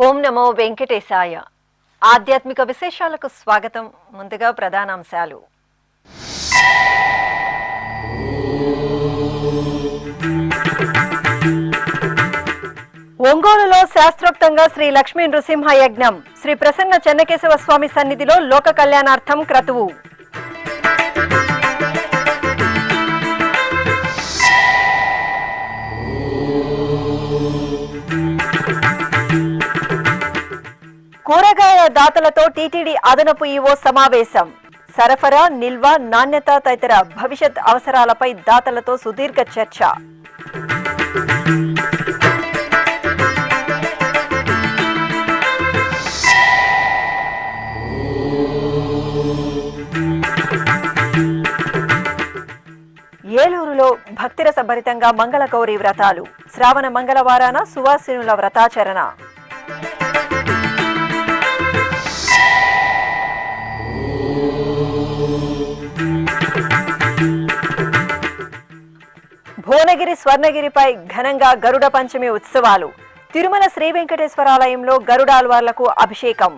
ఓం నమో వెంకటేశాయ. ఆధ్యాత్మిక విశేషాలకు స్వాగతం. ముందుగా ప్రధానాంశాలు. ఒంగోలులో శాస్త్రోక్తంగా శ్రీ లక్ష్మీ నృసింహ యజ్ఞం. శ్రీ ప్రసన్న చెన్నకేశవ స్వామి సన్నిధిలో లోక కళ్యాణార్థం క్రతువు. కూరగాయ దాతలతో టీటీడీ అదనపు ఈవో సమావేశం. సరఫరా, నిల్వ, నాణ్యత తదితర భవిష్యత్ అవసరాలపై దాతలతో సుదీర్ఘ చర్చ. ఏలూరులో భక్తిరసభరితంగా మంగళగౌరి వ్రతాలు. శ్రావణ మంగళవారాన సువాసినుల వ్రతాచరణ. భువనగిరి స్వర్ణగిరిపై ఘనంగా గరుడ పంచమి ఉత్సవాలు. తిరుమల శ్రీ వెంకటేశ్వరాలయంలో గరుడాల్వార్లకు అభిషేకం.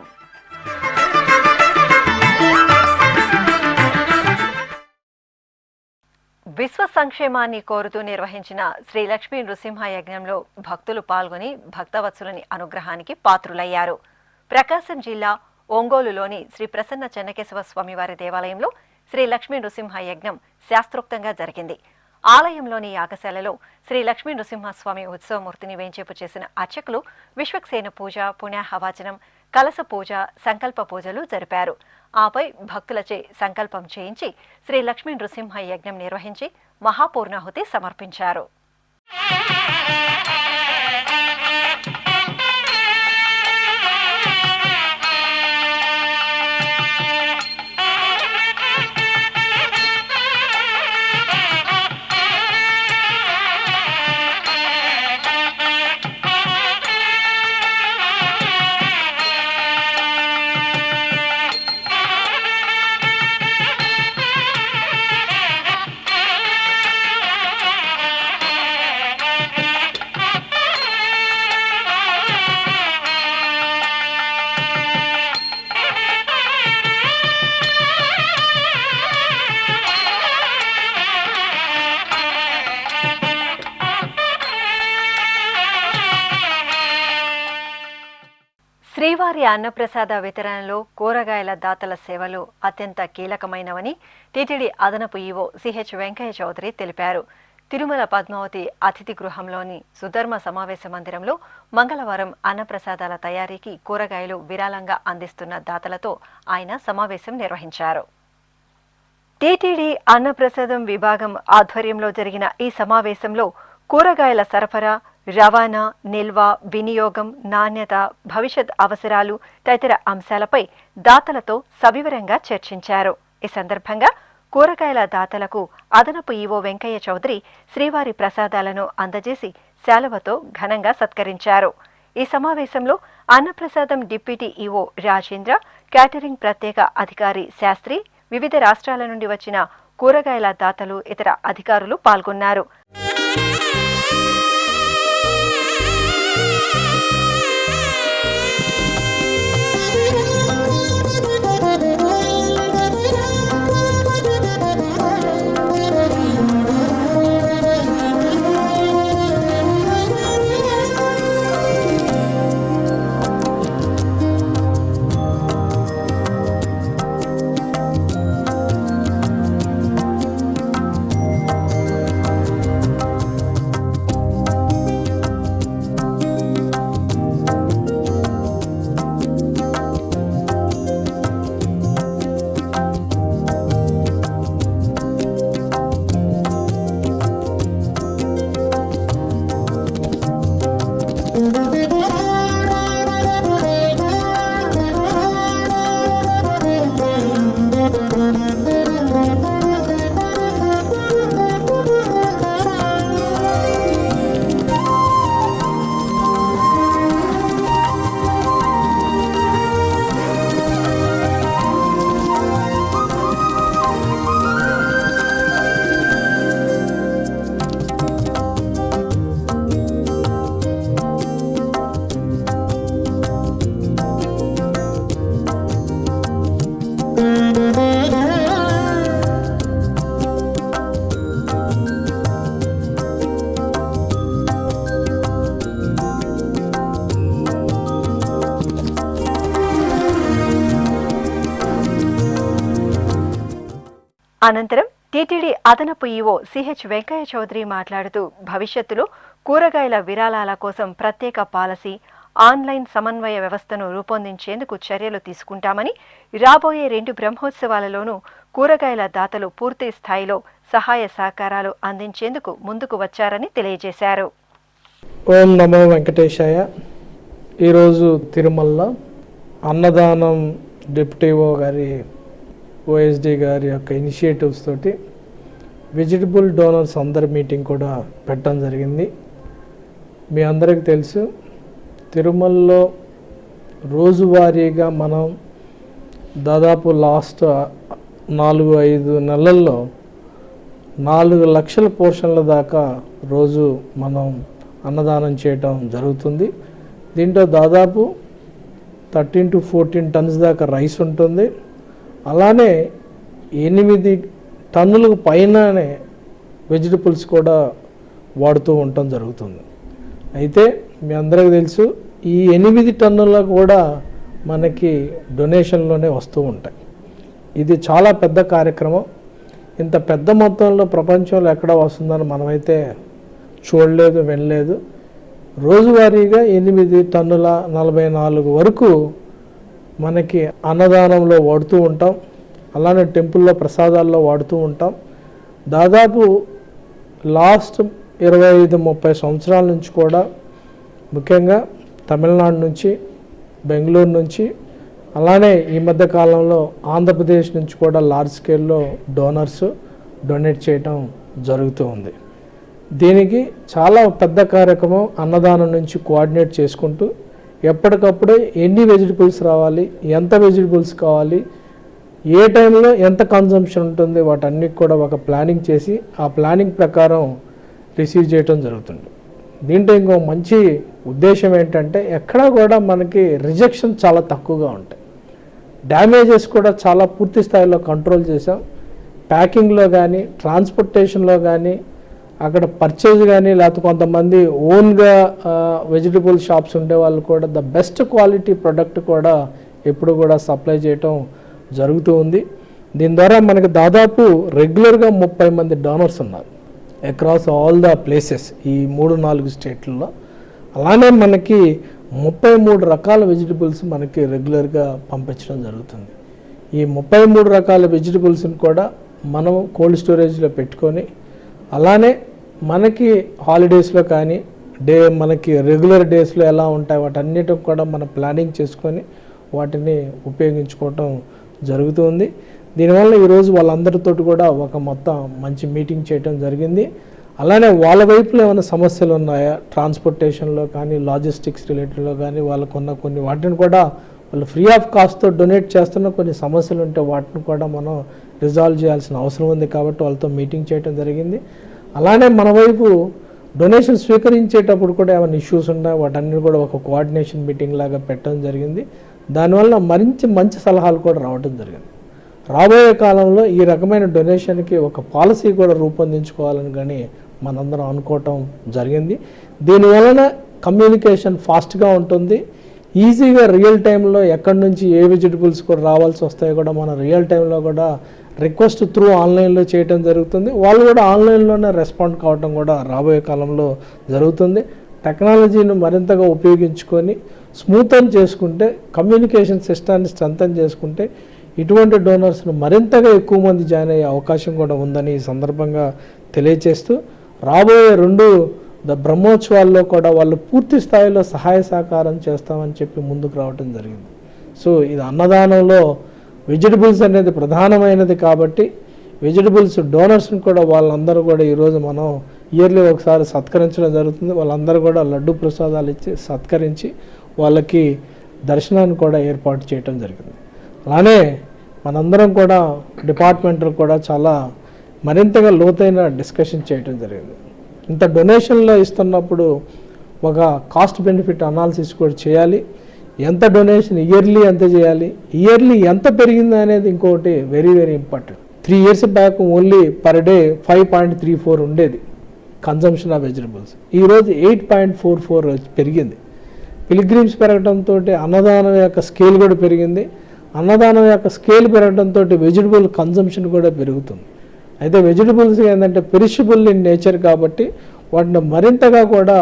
విశ్వ సంక్షేమాన్ని కోరుతూ నిర్వహించిన శ్రీ లక్ష్మీ నృసింహ యజ్ఞంలో భక్తులు పాల్గొని భక్తవత్సలుని అనుగ్రహానికి పాత్రులయ్యారు. ప్రకాశం జిల్లా ఒంగోలులోని శ్రీ ప్రసన్న చెన్నకేశవ స్వామివారి దేవాలయంలో శ్రీ లక్ష్మీ నృసింహ యజ్ఞం శాస్త్రోక్తంగా జరిగింది. ఆలయంలోని యాగశాలలో శ్రీ లక్ష్మీ నృసింహస్వామి ఉత్సవమూర్తిని వేంచేపు చేసిన అర్చకులు విశ్వక్సేన పూజ, పుణ్యాహవాచనం, కలశ పూజ, సంకల్ప పూజలు జరిపారు. ఆపై భక్తులచే సంకల్పం చేయించి శ్రీ లక్ష్మీ నృసింహ యజ్ఞం నిర్వహించి మహాపూర్ణాహుతి సమర్పించారు. శ్రీవారి అన్నప్రసాద వితరణలో కూరగాయల దాతల సేవలు అత్యంత కీలకమైనవని టీటీడీ అదనపు ఈవో సిహెచ్ వెంకయ్య చౌదరి తెలిపారు. తిరుమల పద్మావతి అతిథి గృహంలోని సుధర్మ సమావేశ మందిరంలో మంగళవారం అన్నప్రసాదాల తయారీకి కూరగాయలు విరాళంగా అందిస్తున్న దాతలతో ఆయన సమావేశం నిర్వహించారు. టీటీడీ అన్నప్రసాదం విభాగం ఆధ్వర్యంలో జరిగిన ఈ సమావేశంలో కూరగాయల సరఫరా, రవాణా, నిల్వ, వినియోగం, నాణ్యత, భవిష్యత్ అవసరాలు తదితర అంశాలపై దాతలతో సవివరంగా చర్చించారు. ఈ సందర్భంగా కూరగాయల దాతలకు అదనపు ఈవో వెంకయ్య చౌదరి శ్రీవారి ప్రసాదాలను అందజేసి శాలువతో ఘనంగా సత్కరించారు. ఈ సమావేశంలో అన్నప్రసాదం డిప్యూటీ ఈవో రాజేంద్ర, క్యాటరింగ్ ప్రత్యేక అధికారి శాస్త్రి, వివిధ రాష్ట్రాల నుండి వచ్చిన కూరగాయల దాతలు, ఇతర అధికారులు పాల్గొన్నారు. అనంతరం టీటీడీ అదనపు ఈవో సిహెచ్ వెంకయ్య చౌదరి మాట్లాడుతూ భవిష్యత్తులో కూరగాయల విరాళాల కోసం ప్రత్యేక పాలసీ, ఆన్లైన్ సమన్వయ వ్యవస్థను రూపొందించేందుకు చర్యలు తీసుకుంటామని, రాబోయే 2 బ్రహ్మోత్సవాలలోనూ కూరగాయల దాతలు పూర్తి స్థాయిలో సహాయ సహకారాలు అందించేందుకు ముందుకు వచ్చారని తెలియజేశారు. ఓం నమో వెంకటేశాయ. ఈరోజు తిరుమలలో అన్నదానం డిప్యూటీ గారి ఓఎస్డి గారి యొక్క ఇనిషియేటివ్స్ తోటి వెజిటబుల్ డోనర్స్ అందరి మీటింగ్ కూడా పెట్టడం జరిగింది. మీ అందరికీ తెలుసు, తిరుమలలో రోజువారీగా మనం దాదాపు లాస్ట్ 4-5 నెలల్లో 4 లక్షల పోర్షన్ల దాకా రోజు మనం అన్నదానం చేయటం జరుగుతుంది. దీంట్లో దాదాపు 13 to 14 టన్స్ దాకా రైస్ ఉంటుంది. అలానే 8 టన్నులకు పైననే వెజిటబుల్స్ కూడా వాడుతూ ఉండటం జరుగుతుంది. అయితే మీ అందరికీ తెలుసు, ఈ 8 టన్నుల కూడా మనకి డొనేషన్లోనే వస్తూ ఉంటాయి. ఇది చాలా పెద్ద కార్యక్రమం. ఇంత పెద్ద మొత్తంలో ప్రపంచంలో ఎక్కడ వస్తుందని మనమైతే చూడలేదు, వినలేదు. రోజువారీగా 8 టన్నుల 44 వరకు మనకి అన్నదానంలో వాడుతూ ఉంటాం. అలానే టెంపుల్లో ప్రసాదాల్లో వాడుతూ ఉంటాం. దాదాపు లాస్ట్ 25-30 సంవత్సరాల నుంచి కూడా ముఖ్యంగా తమిళనాడు నుంచి, బెంగళూరు నుంచి, అలానే ఈ మధ్య కాలంలో ఆంధ్రప్రదేశ్ నుంచి కూడా లార్జ్ స్కేల్లో డోనర్స్ డొనేట్ చేయటం జరుగుతూ ఉంది. దీనికి చాలా పెద్ద కార్యక్రమం. అన్నదానం నుంచి కోఆర్డినేట్ చేసుకుంటూ ఎప్పటికప్పుడే ఎన్ని వెజిటబుల్స్ రావాలి, ఎంత వెజిటబుల్స్ కావాలి, ఏ టైంలో ఎంత కన్సంప్షన్ ఉంటుంది, వాటన్నిటి కూడా ఒక ప్లానింగ్ చేసి ఆ ప్లానింగ్ ప్రకారం రిసీవ్ చేయటం జరుగుతుంది. దీంట్లో ఇంకో మంచి ఉద్దేశం ఏంటంటే ఎక్కడా కూడా మనకి రిజెక్షన్ చాలా తక్కువగా ఉంటాయి. డ్యామేజెస్ కూడా చాలా పూర్తి స్థాయిలో కంట్రోల్ చేసాం. ప్యాకింగ్లో కానీ, ట్రాన్స్పోర్టేషన్లో కానీ, అక్కడ పర్చేజ్ కానీ, లేకపోతే కొంతమంది ఓన్గా వెజిటబుల్ షాప్స్ ఉండే వాళ్ళు కూడా ద బెస్ట్ క్వాలిటీ ప్రొడక్ట్ కూడా ఎప్పుడు కూడా సప్లై చేయటం జరుగుతూ ఉంది. దీని ద్వారా మనకి దాదాపు రెగ్యులర్గా 30 మంది డోనర్స్ ఉన్నారు అక్రాస్ ఆల్ ద ప్లేసెస్ ఈ 3-4 స్టేట్లలో. అలానే మనకి 33 రకాల వెజిటబుల్స్ మనకి రెగ్యులర్గా పంపించడం జరుగుతుంది. ఈ 33 రకాల వెజిటబుల్స్ని కూడా మనం కోల్డ్ స్టోరేజ్లో పెట్టుకొని, అలానే మనకి హాలిడేస్లో కానీ మనకి రెగ్యులర్ డేస్లో ఎలా ఉంటాయి వాటన్నిటికి కూడా మనం ప్లానింగ్ చేసుకొని వాటిని ఉపయోగించుకోవటం జరుగుతుంది. దీనివల్ల ఈరోజు వాళ్ళందరితో కూడా ఒక మొత్తం మంచి మీటింగ్ చేయటం జరిగింది. అలానే వాళ్ళ వైపులో ఏమైనా సమస్యలు ఉన్నాయా, ట్రాన్స్పోర్టేషన్లో కానీ, లాజిస్టిక్స్ రిలేటెడ్లో కానీ వాళ్ళకున్న కొన్ని వాటిని కూడా వాళ్ళు ఫ్రీ ఆఫ్ కాస్ట్తో డొనేట్ చేస్తున్న కొన్ని సమస్యలు ఉంటే వాటిని కూడా మనం రిజాల్వ్ చేయాల్సిన అవసరం ఉంది. కాబట్టి వాళ్ళతో మీటింగ్ చేయడం జరిగింది. అలానే మన వైపు డొనేషన్ స్వీకరించేటప్పుడు కూడా ఏమైనా ఇష్యూస్ ఉన్నాయి, వాటన్నీ కూడా ఒక కోఆర్డినేషన్ మీటింగ్ లాగా పెట్టడం జరిగింది. దానివల్ల మంచి సలహాలు కూడా రావడం జరిగింది. రాబోయే కాలంలో ఈ రకమైన డొనేషన్కి ఒక పాలసీ కూడా రూపొందించుకోవాలని కానీ మనందరం అనుకోవటం జరిగింది. దీనివలన కమ్యూనికేషన్ ఫాస్ట్గా ఉంటుంది. ఈజీగా రియల్ టైంలో ఎక్కడి నుంచి ఏ వెజిటబుల్స్ కూడా రావాల్సి వస్తాయో కూడా మనం రియల్ టైంలో కూడా రిక్వెస్ట్ త్రూ ఆన్లైన్లో చేయటం జరుగుతుంది. వాళ్ళు కూడా ఆన్లైన్లోనే రెస్పాండ్ కావటం కూడా రాబోయే కాలంలో జరుగుతుంది. టెక్నాలజీని మరింతగా ఉపయోగించుకొని స్మూతన్ చేసుకుంటే, కమ్యూనికేషన్ సిస్టాన్ని స్ట్రెంథన్ చేసుకుంటే ఇటువంటి డోనర్స్ను మరింతగా ఎక్కువ మంది జాయిన్ అయ్యే అవకాశం కూడా ఉందని ఈ సందర్భంగా తెలియజేస్తూ, రాబోయే 2 బ్రహ్మోత్సవాల్లో కూడా వాళ్ళు పూర్తి స్థాయిలో సహాయ సహకారం చేస్తామని చెప్పి ముందుకు రావటం జరిగింది. సో ఇది అన్నదానంలో వెజిటబుల్స్ అనేది ప్రధానమైనది కాబట్టి వెజిటబుల్స్ డోనర్స్ని కూడా వాళ్ళందరూ కూడా ఈరోజు మనం ఇయర్లీ ఒకసారి సత్కరించడం జరుగుతుంది. వాళ్ళందరూ కూడా లడ్డు ప్రసాదాలు ఇచ్చి సత్కరించి వాళ్ళకి దర్శనాన్ని కూడా ఏర్పాటు చేయటం జరిగింది. అలానే మనందరం కూడా డిపార్ట్మెంట్లు కూడా చాలా మరింతగా లోతైన డిస్కషన్ చేయటం జరిగింది. ఇంత డొనేషన్లో ఇస్తున్నప్పుడు ఒక కాస్ట్ బెనిఫిట్ అనాలిసిస్ కూడా చేయాలి. ఎంత డొనేషన్ ఇయర్లీ ఎంత చేయాలి, ఇయర్లీ ఎంత పెరిగింది అనేది ఇంకొకటి very important. 3 years back only per day 5.34 ఉండేది కన్జంప్షన్ ఆఫ్ వెజిటబుల్స్. ఈరోజు 8.44 పెరిగింది. పిలిగ్రిమ్స్ పెరగడంతో అన్నదానం యొక్క స్కేల్ కూడా పెరిగింది. అన్నదానం యొక్క స్కేల్ పెరగడంతో వెజిటబుల్ కన్జంప్షన్ కూడా పెరుగుతుంది. అయితే వెజిటబుల్స్ ఏంటంటే పెరిషబుల్ ఇన్ నేచర్ కాబట్టి వాటిని మరింతగా కూడా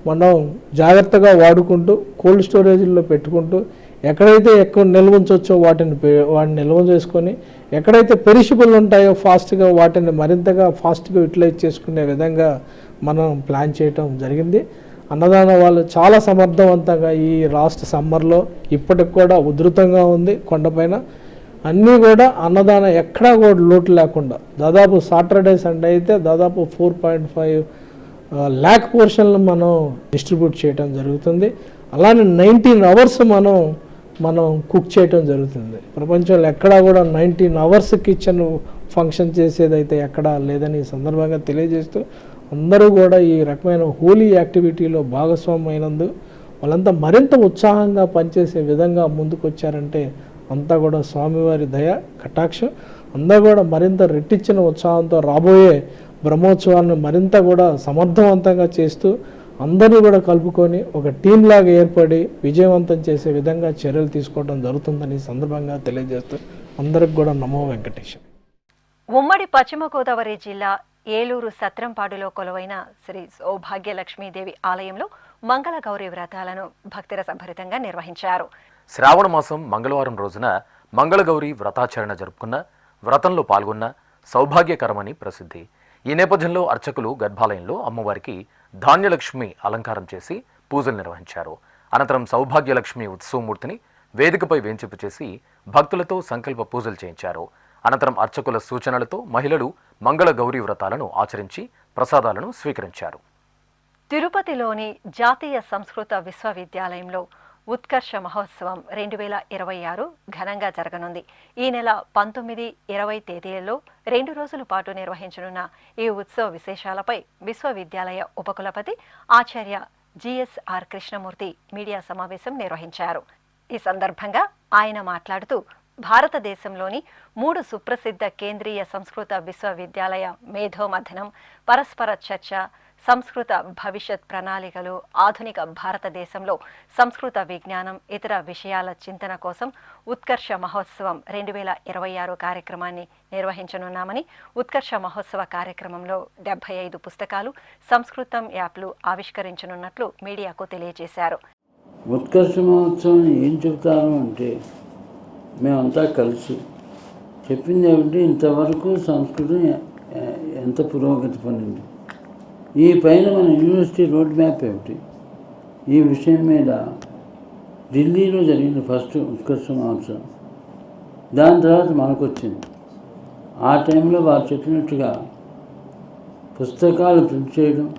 మనం జాగ్రత్తగా వాడుకుంటూ కోల్డ్ స్టోరేజ్లో పెట్టుకుంటూ ఎక్కడైతే ఎక్కువ నిల్వ ఉంచవచ్చో వాటిని నిల్వ చేసుకొని ఎక్కడైతే పెరిషబుల్ ఉంటాయో ఫాస్ట్గా వాటిని మరింతగా ఫాస్ట్గా యూటిలైజ్ చేసుకునే విధంగా మనం ప్లాన్ చేయటం జరిగింది. అన్నదాన వాళ్ళు చాలా సమర్థవంతంగా ఈ లాస్ట్ సమ్మర్లో ఇప్పటికి కూడా ఉధృతంగా ఉంది. కొండపైన అన్నీ కూడా అన్నదానం ఎక్కడా కూడా లోటు లేకుండా దాదాపు సాటర్డే సండే అయితే దాదాపు 4.5 lakh పోర్షన్లు మనం డిస్ట్రిబ్యూట్ చేయడం జరుగుతుంది. అలానే 19 hours మనం కుక్ చేయటం జరుగుతుంది. ప్రపంచంలో ఎక్కడా కూడా 19 hours కిచెన్ ఫంక్షన్ చేసేదైతే ఎక్కడా లేదని ఈ సందర్భంగా తెలియజేస్తూ అందరూ కూడా ఈ రకమైన హోలీ యాక్టివిటీలో భాగస్వామ్యమైనందు వాళ్ళంతా మరింత ఉత్సాహంగా పనిచేసే విధంగా ముందుకు వచ్చారంటే అంతా కూడా స్వామివారి దయ కటాక్షం. అందరూ కూడా మరింత రెట్టించిన ఉత్సాహంతో రాబోయే బ్రహ్మోత్సవాలను మరింత కూడా సమర్థవంతంగా చేస్తూ అందరినీ కూడా కలుపుకొని ఒక టీం లాగా ఏర్పడి విజయవంతం చేసే విధంగా చర్యలు తీసుకోవడం జరుగుతుందని సందర్భంగా తెలియజేస్తూ అందరికి కూడా నమో వెంకటేశ్వర. ఉమ్మడి పశ్చిమ గోదావరి జిల్లా ఏలూరు సత్రంపాడులో కొలువైన శ్రీ సౌభాగ్యలక్ష్మీదేవి ఆలయంలో మంగళ గౌరీ వ్రతాలను భక్తిరసభరితంగా నిర్వహించారు. శ్రావణ మాసం మంగళవారం రోజున మంగళగౌరి వ్రతాచరణ జరుపుకున్న, వ్రతంలో పాల్గొన్న సౌభాగ్యకరమని ప్రసిద్ధి. ఈ నేపథ్యంలో అర్చకులు గర్భాలయంలో అమ్మవారికి ధాన్యలక్ష్మి అలంకారం చేసి పూజలు నిర్వహించారు. అనంతరం సౌభాగ్యలక్ష్మి ఉత్సవమూర్తిని వేదికపై వేంచేపు చేసి భక్తులతో సంకల్ప పూజలు చేయించారు. అనంతరం అర్చకుల సూచనలతో మహిళలు మంగళ గౌరీ వ్రతాలను ఆచరించి ప్రసాదాలను స్వీకరించారు. తిరుపతిలోని జాతీయ సంస్కృత విశ్వవిద్యాలయంలో ఉత్కర్ష మహోత్సవం 2026 ఘనంగా జరగనుంది. ఈ నెల 19, 20 తేదీలలో 2 రోజుల పాటు నిర్వహించనున్న ఈ ఉత్సవ విశేషాలపై విశ్వవిద్యాలయ ఉపకులపతి ఆచార్య జిఎస్ఆర్ కృష్ణమూర్తి మీడియా సమావేశం నిర్వహించారు. ఈ సందర్భంగా ఆయన మాట్లాడుతూ భారతదేశంలోని 3 సుప్రసిద్ధ కేంద్రీయ సంస్కృత విశ్వవిద్యాలయ మేధోమథనం, పరస్పర చర్చ, సంస్కృత భవిష్యత్ ప్రణాళికలు, ఆధునిక భారతదేశంలో సంస్కృత విజ్ఞానం, ఇతర విషయాల చింతన కోసం ఉత్కర్ష మహోత్సవం 2026 కార్యక్రమాన్ని నిర్వహించనున్నామని, ఉత్కర్ష మహోత్సవ కార్యక్రమంలో 75 పుస్తకాలు, సంస్కృతం యాప్లు ఆవిష్కరించనున్నట్లు మీడియాకు తెలియజేశారు. ఉత్కర్ష మహోత్సవం ఏం చెప్తాను అంటే, మేమంతా కలిసి చెప్పింది ఏమిటి, ఇంతవరకు సంస్కృతం ఎంత పురోగతి పొందింది, ఈ పైన మన యూనివర్సిటీ రోడ్ మ్యాప్ ఏమిటి, ఈ విషయం మీద ఢిల్లీలో జరిగిన ఫస్ట్ ఉత్కర్ష మహోత్సవం. దాని తర్వాత మనకు వచ్చింది. ఆ టైంలో వారు చెప్పినట్టుగా పుస్తకాలు ప్రింట్ చేయడం,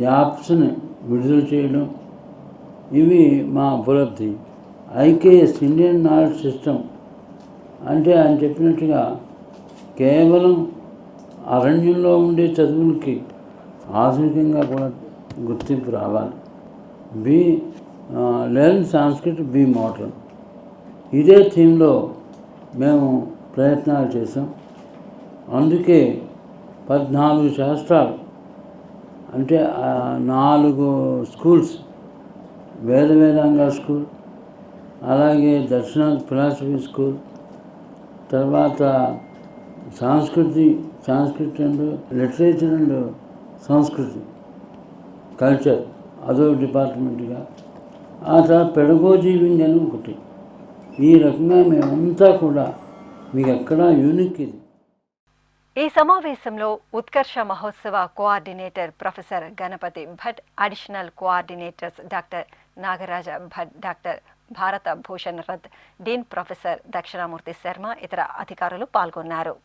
యాప్స్ని విడుదల చేయడం, ఇవి మా ఉపలబ్ధి. ఐకేఎస్ ఇండియన్ నాలెడ్జ్ సిస్టమ్ అంటే ఆయన చెప్పినట్టుగా కేవలం అరణ్యంలో ఉండే చదువులకి ఆధునికంగా కూడా గుర్తింపు రావాలి. లెర్న్ సాంస్క్రిట్, బీ మోడర్న్, ఇదే థీమ్లో మేము ప్రయత్నాలు చేసాం. అందుకే 14 శాస్త్రాలు అంటే 4 స్కూల్స్, వేదాంగ స్కూల్, అలాగే దర్శనాథ్ ఫిలాసఫీ స్కూల్, తర్వాత సాంస్కృత్ అండ్ లిటరేచర్ అండ్ సంస్కృతి కల్చర్ అదో డిపార్ట్మెంట్గా, ఆ తర్వాత పెడగోజీ వింగ్ అని ఒకటి. ఈ రకంగా మేమంతా కూడా మీకు ఎక్కడా యూనిక్ ఇది. ఈ సమావేశంలో Utkarsha Mahotsava coordinator professor Ganapati Bhat, additional coordinators doctor Nagaraja Bhat, doctor Bharata Bhushan Rath, dean professor Dakshinamurthy Sharma, ఇతర అధికారులు పాల్గొన్నారు.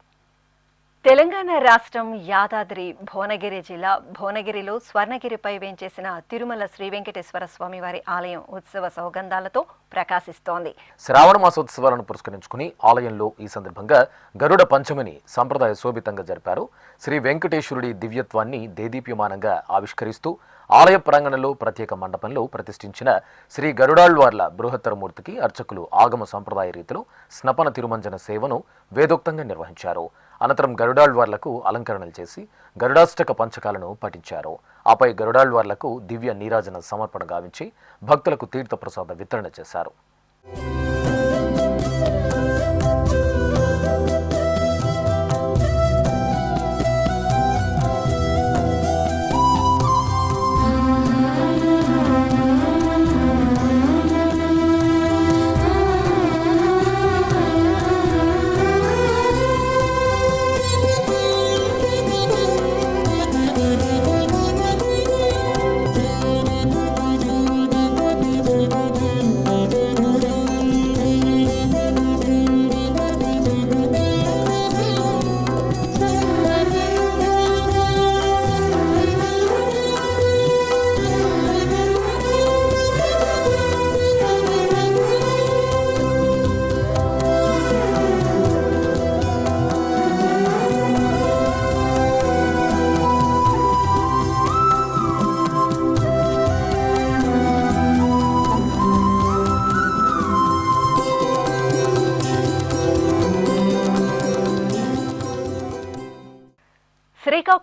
తెలంగాణ రాష్ట్రం యాదాద్రి భువనగిరి జిల్లా భువనగిరిలో స్వర్ణగిరిపై వేంచేసిన తిరుమల శ్రీ వెంకటేశ్వర స్వామివారి ఆలయం ఉత్సవ సౌగంధాలతో ప్రకాశిస్తోంది. శ్రావణ మాసోత్సవాలను పురస్కరించుకుని ఆలయంలో ఈ సందర్భంగా గరుడ పంచమిని సంప్రదాయ శోభితంగా జరిపారు. శ్రీ వెంకటేశ్వరుడి దివ్యత్వాన్ని దేదీప్యమానంగా ఆవిష్కరిస్తూ ఆలయ ప్రాంగణంలో ప్రత్యేక మండపంలో ప్రతిష్ఠించిన శ్రీ గరుడాళ్వార్ల బృహత్తర మూర్తికి అర్చకులు ఆగమ సంప్రదాయ రీతిలో స్నపన తిరుమంజన సేవను వేదోక్తంగా నిర్వహించారు. అనంతరం గరుడాళ్వార్లకు అలంకరణలు చేసి గరుడాష్టక పంచకాలను పఠించారు. ఆపై గరుడాళ్వార్లకు దివ్య నీరాజన సమర్పణ గావించి భక్తులకు తీర్థప్రసాద వితరణ చేశారు.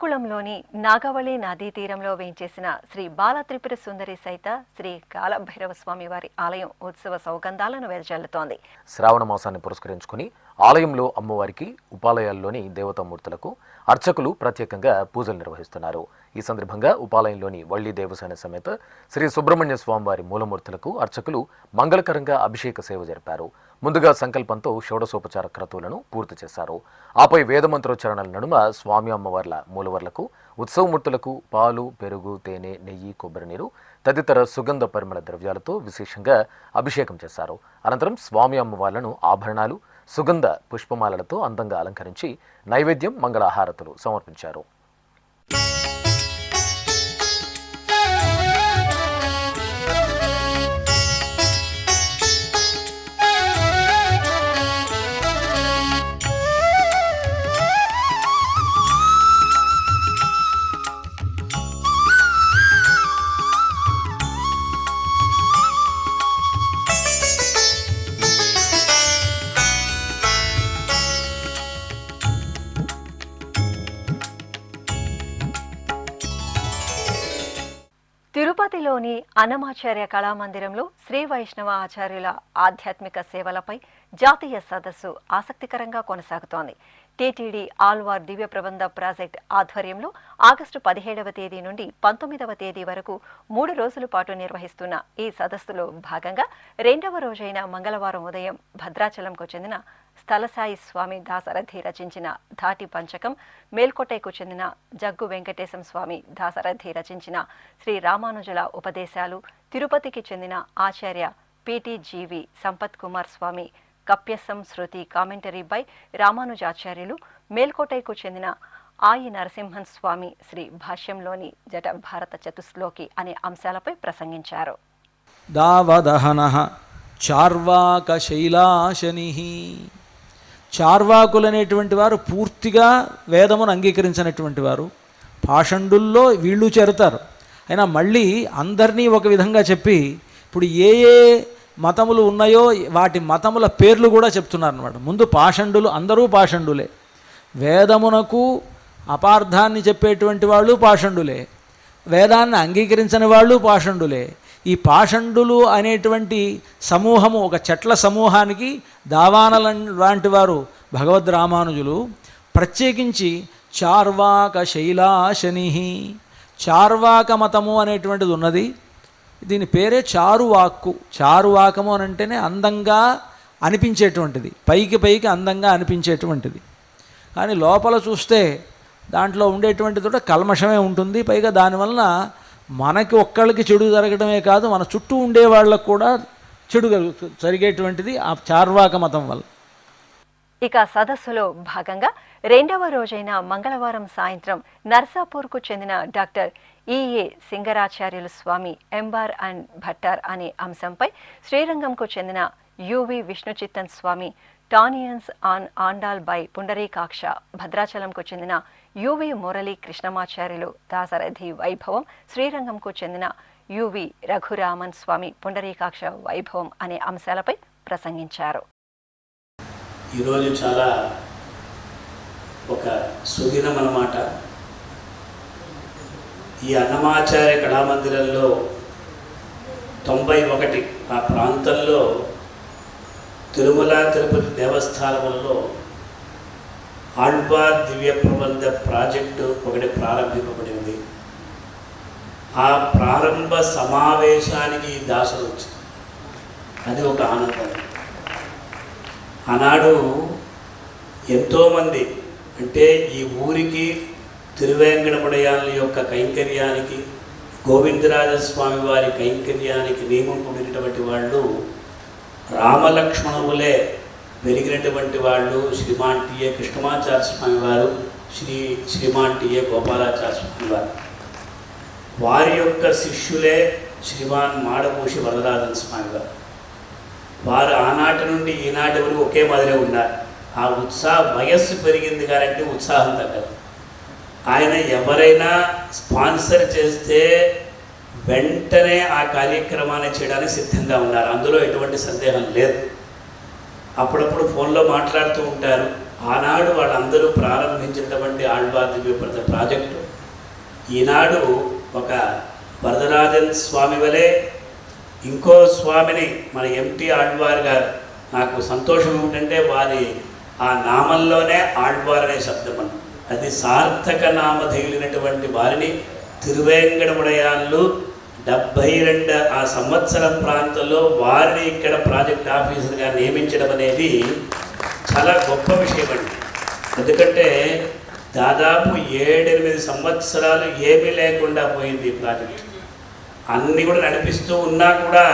శ్రీకాకుళంలోని నాగవళి నదీ తీరంలో వేంచేసిన శ్రీ బాలత్రిపుర సుందరి సైత శ్రీ కాలభైరవ స్వామి వారి ఆలయం ఉత్సవ సౌగంధాలను వెదజల్లుతోంది. శ్రావణ మాసాన్ని పురస్కరించుకుని ఆలయంలో అమ్మవారికి, ఉపాలయాల్లోని దేవతామూర్తులకు అర్చకులు ప్రత్యేకంగా పూజలు నిర్వహిస్తున్నారు. ఈ సందర్భంగా ఉపాలయంలోని వల్లి దేవసేన సమేత శ్రీ సుబ్రహ్మణ్య స్వామివారి మూలమూర్తులకు అర్చకులు మంగళకరంగా అభిషేక సేవ జరిపారు. ముందుగా సంకల్పంతో షోడశోపచార క్రతువులను పూర్తి చేశారు. ఆపై వేదమంత్రోచ్చరణల నడుమ స్వామి అమ్మవార్ల మూలవర్లకు, ఉత్సవమూర్తులకు పాలు, పెరుగు, తేనె, నెయ్యి, కొబ్బరి నీరు తదితర సుగంధ పరిమళ ద్రవ్యాలతో విశేషంగా అభిషేకం చేశారు. అనంతరం స్వామి అమ్మవార్లను ఆభరణాలు, సుగంధ పుష్పమాలలతో అందంగా అలంకరించి నైవేద్యం, మంగళహారతులు సమర్పించారు. తిరుపతిలోని అన్నమాచార్య కళామందిరంలో శ్రీ వైష్ణవ ఆచార్యుల ఆధ్యాత్మిక సేవలపై జాతీయ సదస్సు ఆసక్తికరంగా కొనసాగుతోంది. టీటీడీ ఆల్వార్ దివ్య ప్రబంధ ప్రాజెక్ట్ ఆధ్వర్యంలో ఆగస్టు 17వ తేదీ నుండి 19వ తేదీ వరకు 3 రోజుల పాటు నిర్వహిస్తున్న ఈ సదస్సులో భాగంగా 2వ రోజైన మంగళవారం ఉదయం భద్రాచలంకు చెందిన స్థలసాయి స్వామి దాసరథి రచించిన ధాటి పంచకం, మేల్కోటైకు చెందిన జగ్గు వెంకటేశం స్వామి దాసరథి రచించిన శ్రీ రామానుజుల ఉపదేశాలు, తిరుపతికి చెందిన ఆచార్య పిటిజీవి సంపత్ కుమార్ స్వామి కప్యసం శృతి కామెంటరీ బై రామానుజాచార్యులు, మేల్కోటైకు చెందిన ఆయి నరసింహన్ స్వామి శ్రీ భాష్యంలోని జట భారత చతుశ్లోకి అనే అంశాలపై ప్రసంగించారు. దావదహనః చార్వాక శైలాశని. చార్వాకులనేటువంటి వారు పూర్తిగా వేదమును అంగీకరించినటువంటి వారు. పాషండుల్లో వీళ్ళు చేరుతారు. అయినా మళ్ళీ అందరినీ ఒక విధంగా చెప్పి ఇప్పుడు ఏ ఏ మతములు ఉన్నాయో వాటి మతముల పేర్లు కూడా చెప్తున్నారు అన్నమాట. ముందు పాషండులు, అందరూ పాషండులే. వేదమునకు అపార్థాన్ని చెప్పేటువంటి వాళ్ళు పాషండులే, వేదాన్ని అంగీకరించని వాళ్ళు పాషండులే. ఈ పాషండులు అనేటువంటి సమూహము, ఒక చెట్ల సమూహానికి దావానల లాంటి వారు భగవద్ రామానుజులు. ప్రత్యేకించి చార్వాక శైలాశని, చార్వాక మతము అనేటువంటిది ఉన్నది. దీని పేరే చారువాక్కు. చారువాకము అని అంటేనే అందంగా అనిపించేటువంటిది, పైకి పైకి అందంగా అనిపించేటువంటిది. కానీ లోపల చూస్తే దాంట్లో ఉండేటువంటిది కూడా కల్మషమే ఉంటుంది. పైగా దానివలన మనకి ఒక్కళ్ళకి చెడు జరగడమే కాదు, మన చుట్టూ ఉండే వాళ్ళకు కూడా చెడు జరిగేటువంటిది ఆ చార్వాక మతం వల్ల. ఇక సదస్సులో భాగంగా 2వ రోజైన మంగళవారం సాయంత్రం నర్సాపూర్కు చెందిన డాక్టర్ ఈఏ సింగరాచార్యులు స్వామి ఎంబార్ అండ్ భట్టార్ అనే అంశంపై, శ్రీరంగంకు చెందిన యువి విష్ణుచిత్తన్ స్వామి టానియన్స్ ఆన్ ఆండాల్ బై పుండరీకాక్ష, భద్రాచలంకు చెందిన యువి మురళీ కృష్ణమాచార్యులు దాసరథి వైభవం, శ్రీరంగంకు చెందిన యువి రఘురామన్ స్వామి పుండరీకాక్ష వైభవం అనే అంశాలపై ప్రసంగించారు. ఈరోజు చాలా ఒక సుదినం అన్నమాట. ఈ అన్నమాచార్య కళామందిరంలో 91 ఆ ప్రాంతంలో తిరుమల తిరుపతి దేవస్థానములలో ఆళ్వార్ దివ్య ప్రబంధ ప్రాజెక్టు ఒకటి ప్రారంభింపబడింది. ఆ ప్రారంభ సమావేశానికి దాసులు వచ్చింది. అది ఒక ఆనందం. ఆనాడు ఎంతోమంది, అంటే ఈ ఊరికి తిరువేంకటపడయాల యొక్క కైంకర్యానికి, గోవిందరాజస్వామి వారి కైంకర్యానికి నియమింపబడినటువంటి వాళ్ళు రామలక్ష్మణులే పెరిగినటువంటి వాళ్ళు. శ్రీమాన్ టిఏ కృష్ణమాచార్య స్వామి వారు, శ్రీమాన్ టిఏ గోపాలాచార్య స్వామి వారు, వారి యొక్క శిష్యులే శ్రీమాన్ మాడమూషి వరదరాజన్ స్వామి వారు. వారు ఆనాటి నుండి ఈనాటి వరకు ఒకే మాదిరే ఉన్నారు. ఆ వయస్సు పెరిగింది కాబట్టి ఉత్సాహం తగ్గదు. ఆయన ఎవరైనా స్పాన్సర్ చేస్తే వెంటనే ఆ కార్యక్రమాన్ని చేయడానికి సిద్ధంగా ఉన్నారు. అందులో ఎటువంటి సందేహం లేదు. అప్పుడప్పుడు ఫోన్లో మాట్లాడుతూ ఉంటారు. ఆనాడు వాళ్ళందరూ ప్రారంభించినటువంటి ఆళ్వార్ దివ్యప్రద ప్రాజెక్టు ఈనాడు ఒక వరదరాజన్ స్వామి వలె ఇంకో స్వామిని మన ఎంటి ఆళ్వార్ గారు, నాకు సంతోషం ఏమిటంటే వారి ఆ నామంలోనే ఆళ్వార్ అనే శబ్దం, అది సార్థక నామధేయులైనటువంటి వారిని తిరువేంకటముడయాళ్ళు 72 ఆ సంవత్సరం ప్రాంతంలో వారిని ఇక్కడ ప్రాజెక్ట్ ఆఫీసర్గా నియమించడం అనేది చాలా గొప్ప విషయం అండి. ఎందుకంటే దాదాపు 7-8 సంవత్సరాలు ఏమీ లేకుండా పోయింది ఈ ప్రాజెక్ట్. అన్నీ కూడా నడిపిస్తూ ఉన్నా కూడా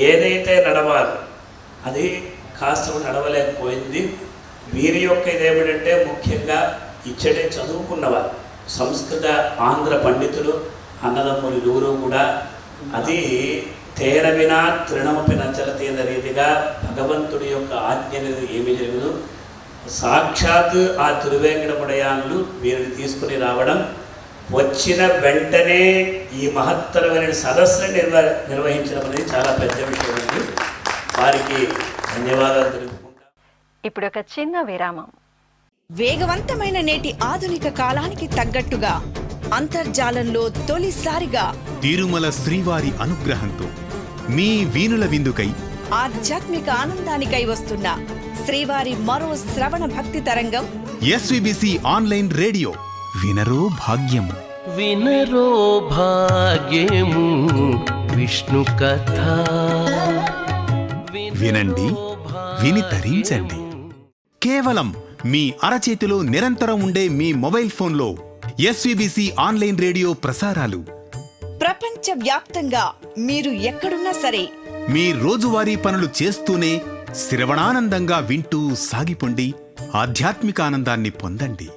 ఏదైతే నడవాలో అది కాస్త నడవలేకపోయింది. వీరి యొక్క ఇదేమిటంటే ముఖ్యంగా ఇచ్చటే చదువుకున్నవారు, సంస్కృత ఆంధ్ర పండితులు అన్నదమ్ములు ఇరువురు కూడా అది తేన వినా తృణమపి నచలతి అన్న రీతిగా భగవంతుడి యొక్క ఆజ్ఞ అనేది ఏమి జరుగుదు, సాక్షాత్ ఆ తిరువేంకటముడయాళ్ళు వీరిని తీసుకుని రావడం, వచ్చిన వెంటనే ఈ మహత్తరమైన సదస్సుని నిర్వహించడం అనేది చాలా పెద్ద విషయం అండి. వారికి ధన్యవాదాలు తెలుపుకుంటాం. ఇప్పుడు ఒక చిన్న విరామం. వేగవంతమైన నేటి ఆధునిక కాలానికి తగ్గట్టుగా అంతర్జాలంలో తొలిసారిగా తిరుమల శ్రీవారి అనుగ్రహంతో మీ వీణుల విందుకై ఆధ్యాత్మిక ఆనందానికై వస్తున్న శ్రీవారి మరో శ్రవణ భక్తి తరంగం ఎస్విబిసి ఆన్లైన్ రేడియో వినరో భాగ్యము. వినరో భాగ్యము విష్ణు కథ. వినండి, విని తరించండి. కేవలం మీ అరచేతిలో నిరంతరం ఉండే మీ మొబైల్ ఫోన్లో ఎస్విబిసి ఆన్లైన్ రేడియో ప్రసారాలు ప్రపంచ వ్యాప్తంగా మీరు ఎక్కడున్నా సరే మీ రోజువారీ పనులు చేస్తూనే శ్రవణానందంగా వింటూ సాగిపోండి, ఆధ్యాత్మిక ఆనందాన్ని పొందండి.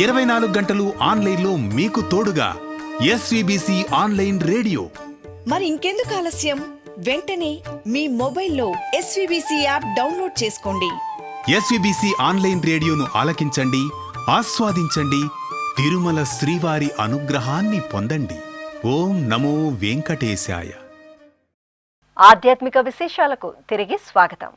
24 గంటలు ఆన్లైన్లో మీకు తోడుగా ఎస్విబిసి ఆన్లైన్ రేడియో. మరి ఇంకెందుకు ఆలస్యం, వెంటనే మీ మొబైల్లో ఎస్విబిసి యాప్ డౌన్లోడ్ చేసుకోండి. ఎస్విబిసి ఆన్లైన్ రేడియోను ఆలకించండి, ఆస్వాదించండి, తిరుమల శ్రీవారి అనుగ్రహాన్ని పొందండి. ఓం నమో వెంకటేశాయ. ఆధ్యాత్మిక విశేషాలకు తిరిగి స్వాగతం.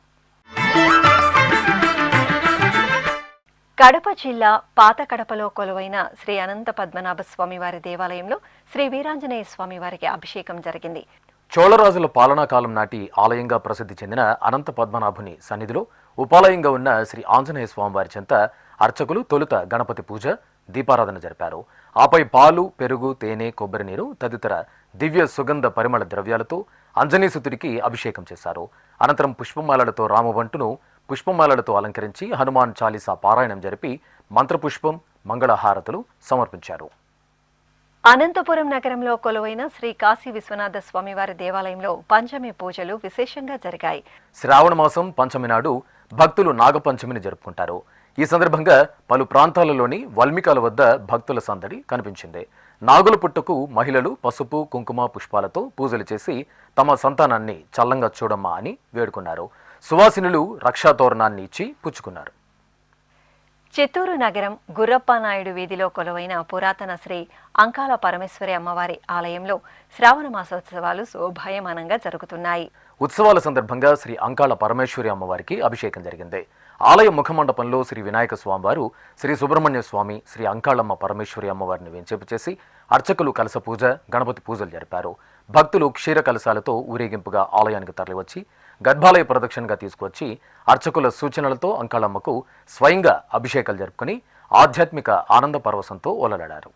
కడప జిల్లా పాత కడపలో కొలువైన శ్రీ అనంత పద్మనాభ స్వామివారి దేవాలయంలో శ్రీ వీరాంజనేయ స్వామివారికి అభిషేకం జరిగింది. చోళరాజుల పాలనా కాలం నాటి ఆలయంగా ప్రసిద్ధి చెందిన అనంత పద్మనాభుని సన్నిధిలో ఉపాలయంగా ఉన్న శ్రీ ఆంజనేయ స్వామివారి చెంత అర్చకులు తొలుత గణపతి పూజ, దీపారాధన జరిపారు. ఆపై పాలు, పెరుగు, తేనె, కొబ్బరి నీరు తదితర దివ్య సుగంధ పరిమళ ద్రవ్యాలతో అంజనీసుతుడికి అభిషేకం చేశారు. అనంతరం పుష్పమాలలతో రామవంటును పుష్పమాలలతో అలంకరించి హనుమాన్ చాలీసా పారాయణం జరిపి మంత్రపుష్పం, మంగళహారతులు సమర్పించారు. అనంతపురం నగరంలో కొలువైన శ్రీ కాశీ విశ్వనాథ స్వామివారి దేవాలయంలో పంచమి పూజలు విశేషంగా జరిగాయి. శ్రావణ మాసం పంచమి నాడు భక్తులు నాగపంచమిని జరుపుకుంటారు. ఈ సందర్భంగా పలు ప్రాంతాలలోని వల్మికాల వద్ద భక్తుల సందడి కనిపించింది. నాగుల పుట్టకు మహిళలు పసుపు, కుంకుమ, పుష్పాలతో పూజలు చేసి తమ సంతానాన్ని చల్లంగా చూడమ్మా అని వేడుకున్నారు. సువాసినులు రక్షాతోరణాన్ని ఇచ్చి పుచ్చుకున్నారు. చిత్తూరు నగరం గుర్రప్పనాయుడు వీధిలో కొలువైన పురాతన శ్రీ అంకాల పరమేశ్వరి అమ్మవారి ఆలయంలో శ్రావణ మాసోత్సవాలు శోభాయమానంగా జరుగుతున్నాయి. ఉత్సవాల సందర్భంగా శ్రీ అంకాళ పరమేశ్వరి అమ్మవారికి అభిషేకం జరిగింది. ఆలయ ముఖమండపంలో శ్రీ వినాయక స్వామివారు, శ్రీ సుబ్రహ్మణ్య స్వామి, శ్రీ అంకాళమ్మ పరమేశ్వరి అమ్మవారిని వెంచేపు చేసి అర్చకులు కలశ పూజ, గణపతి పూజలు జరిపారు. భక్తులు క్షీర కలశాలతో ఊరేగింపుగా ఆలయానికి తరలివచ్చి గర్భాలయ ప్రదక్షిణగా తీసుకువచ్చి అర్చకుల సూచనలతో అంకాళమ్మకు స్వయంగా అభిషేకాలు జరుపుకుని ఆధ్యాత్మిక ఆనంద పరవశంతో ఓలలాడారు.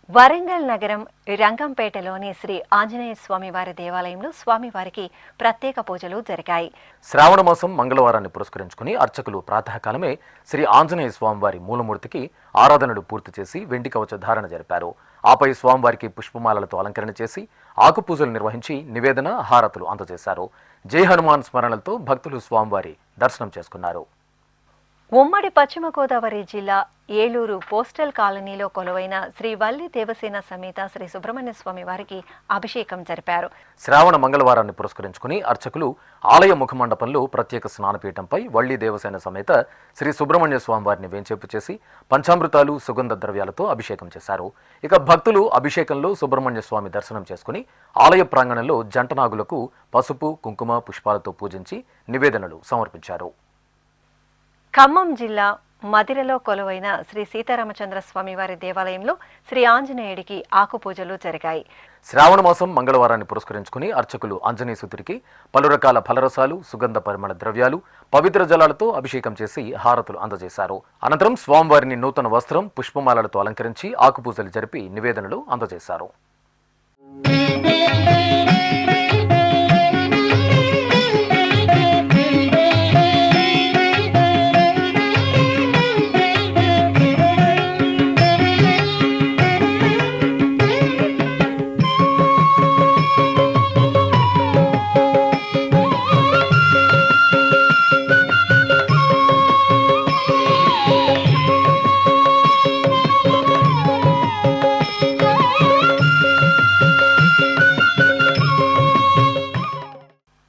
వరంగల్ నగరం రంగంపేటలోని శ్రీ ఆంజనేయ స్వామివారి దేవాలయంలో స్వామివారికి ప్రత్యేక పూజలు జరిగాయి. శ్రావణ మాసం మంగళవారాన్ని పురస్కరించుకుని అర్చకులు ప్రాతకాలమే శ్రీ ఆంజనేయ స్వామివారి మూలమూర్తికి ఆరాధనలు పూర్తి చేసి వెండి కవచ ధారణ జరిపారు. ఆపై స్వామివారికి పుష్పమాలలతో అలంకరణ చేసి ఆకు పూజలు నిర్వహించి నివేదన, హారతులు అందజేశారు. జై హనుమాన్ స్మరణలతో భక్తులు స్వామివారి దర్శనం చేసుకున్నారు. ఉమ్మడి పశ్చిమ గోదావరి జిల్లా ఏలూరు పోస్టల్ కాలనీలో కొలువైన శ్రీ వల్లి దేవసేన సమేత శ్రీ సుబ్రహ్మణ్య స్వామి వారికి అభిషేకం జరిపారు. శ్రావణ మంగళవారాన్ని పురస్కరించుకుని అర్చకులు ఆలయ ముఖమండపంలో ప్రత్యేక స్నానపీఠంపై వల్లి దేవసేన సమేత శ్రీ సుబ్రహ్మణ్య స్వామి వారిని వేంచేపు చేసి పంచామృతాలు, సుగంధ ద్రవ్యాలతో అభిషేకం చేశారు. ఇక భక్తులు అభిషేకంలో సుబ్రహ్మణ్య స్వామి దర్శనం చేసుకుని ఆలయ ప్రాంగణంలో జంటనాగులకు పసుపు, కుంకుమ, పుష్పాలతో పూజించి నివేదనలు సమర్పించారు. ఖమ్మం జిల్లా మదిరలో కొలువైన శ్రీ సీతారామచంద్ర స్వామివారి దేవాలయంలో శ్రీ ఆంజనేయుడికి ఆకుపూజలు జరిగాయి. శ్రావణ మాసం మంగళవారాన్ని పురస్కరించుకుని అర్చకులు ఆంజనేయసుతుడికి పలు రకాల ఫలరసాలు, సుగంధ పరిమళ ద్రవ్యాలు, పవిత్ర జలాలతో అభిషేకం చేసి హారతులు అందజేశారు. అనంతరం స్వామివారిని నూతన వస్త్రం, పుష్పమాలలతో అలంకరించి ఆకుపూజలు జరిపి నివేదనలు అందజేశారు.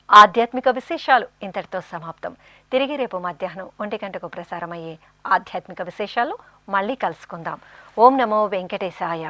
ఆధ్యాత్మిక విశేషాలు ఇంతటితో సమాప్తం. తిరిగి రేపు మధ్యాహ్నం 1 గంటకు ప్రసారమయ్యే ఆధ్యాత్మిక విశేషాలు మళ్ళీ కలుసుకుందాం. ఓం నమో వెంకటేశాయ.